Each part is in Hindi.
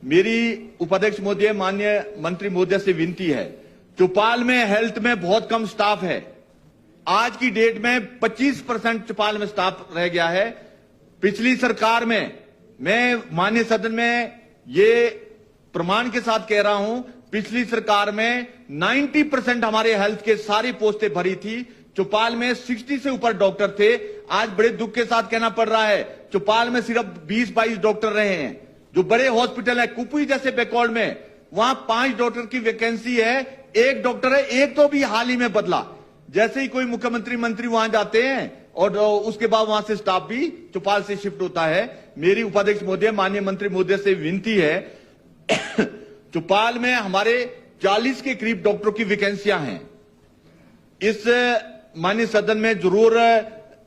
मेरी उपाध्यक्ष महोदय, माननीय मंत्री महोदय से विनती है, चौपाल में हेल्थ में बहुत कम स्टाफ है। आज की डेट में 25% चौपाल में स्टाफ रह गया है। पिछली सरकार में, मैं माननीय सदन में ये प्रमाण के साथ कह रहा हूं, पिछली सरकार में 90% हमारे हेल्थ के सारी पोस्टें भरी थी। चौपाल में 60 से ऊपर डॉक्टर थे। आज बड़े दुख के साथ कहना पड़ रहा है, चौपाल में सिर्फ 20-22 डॉक्टर रहे हैं। जो बड़े हॉस्पिटल है, कुपुई जैसे बैकवर्ड में, वहां 5 डॉक्टर की वैकेंसी है, 1 डॉक्टर है, एक तो भी हाल ही में बदला। जैसे ही कोई मुख्यमंत्री मंत्री वहां जाते हैं और उसके बाद वहां से स्टाफ भी चौपाल से शिफ्ट होता है। मेरी उपाध्यक्ष महोदय, माननीय मंत्री महोदय से विनती है, चौपाल में हमारे 40 के करीब डॉक्टरों की वैकेंसियां हैं। इस माननीय सदन में जरूर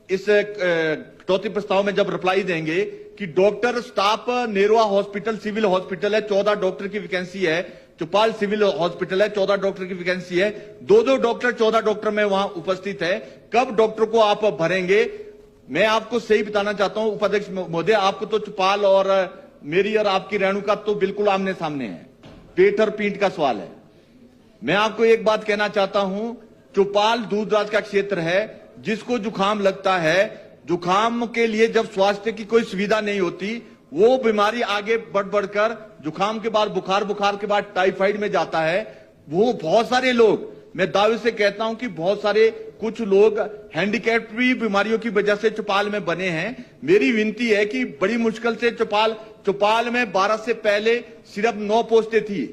इस कटौती प्रस्ताव में जब रिप्लाई देंगे कि डॉक्टर स्टाफ नेरुआ हॉस्पिटल सिविल हॉस्पिटल है, 14 डॉक्टर की वैकेंसी है। चौपाल सिविल हॉस्पिटल है, 14 डॉक्टर की वैकेंसी है। 2-2 डॉक्टर, 14 डॉक्टर में वहां उपस्थित है। कब डॉक्टर को आप भरेंगे? मैं आपको सही बताना चाहता हूं उपाध्यक्ष महोदय, आपको तो चौपाल और मेरी और आपकी रेणुका तो बिल्कुल आमने सामने है, पेट और पीठ का सवाल है। मैं आपको एक बात कहना चाहता हूं, चौपाल दूर दराज का क्षेत्र है। जिसको जुकाम लगता है, जुकाम के लिए जब स्वास्थ्य की कोई सुविधा नहीं होती, वो बीमारी आगे बढ़ बढ़कर जुकाम के बाद बुखार, बुखार के बाद टाइफाइड में जाता है। वो बहुत सारे लोग, मैं दावे से कहता हूं कि बहुत सारे कुछ लोग हैंडीकैप भी बीमारियों की वजह से चौपाल में बने हैं। मेरी विनती है कि बड़ी मुश्किल से चौपाल में 12 से पहले सिर्फ 9 पोस्टें थी।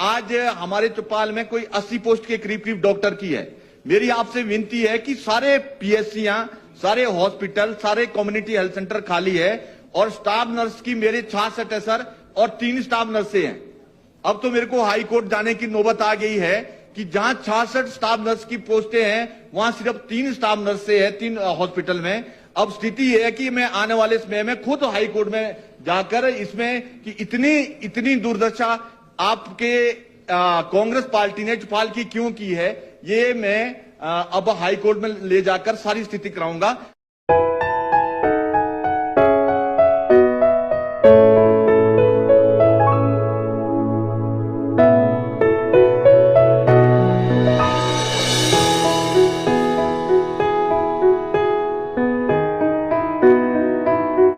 आज हमारे चौपाल में कोई 80 पोस्ट के करीब करीब डॉक्टर की है। मेरी आपसे विनती है कि सारे पीएचसीयां, सारे हॉस्पिटल, सारे कम्युनिटी हेल्थ सेंटर खाली है और स्टाफ नर्स की मेरे 66 है सर, और 3 स्टाफ नर्सें हैं। अब तो मेरे को हाई कोर्ट जाने की नौबत आ गई है कि जहां 66 स्टाफ नर्स की पोस्टें हैं, वहां सिर्फ 3 स्टाफ नर्सें हैं 3 हॉस्पिटल में। अब स्थिति यह है कि मैं आने वाले समय में खुद हाई कोर्ट में जाकर इसमें कि इतनी दुर्दशा आपके कांग्रेस पार्टी ने चौपाल की क्यों की है, ये मैं अब हाई कोर्ट में ले जाकर सारी स्थिति कराऊंगा।